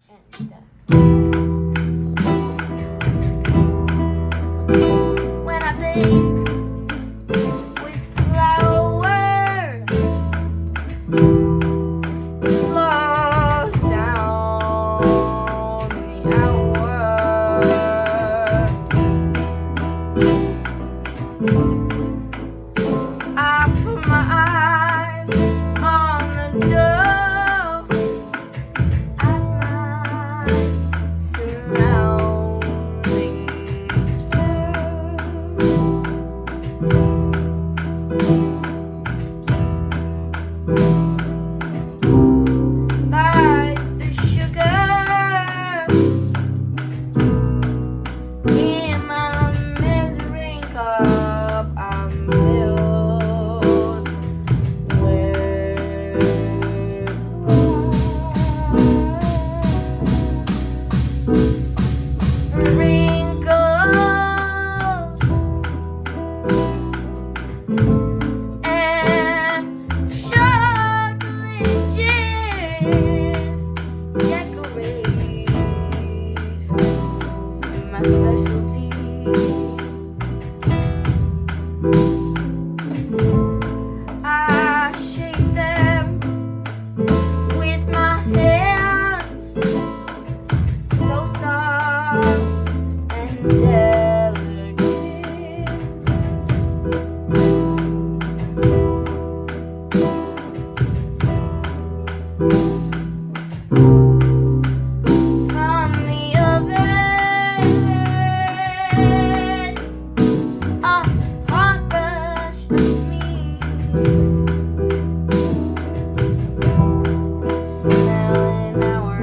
And when I blink with flowers, it slows down the hour. I put my eyes on the door as my surroundings like the sugar in my measuring cup. I'm filled with sprinkles and chocolate chips decorate my specialty. I shake them with my hands, so soft and delicate. From the oven, a hot brush of sweet, smelling our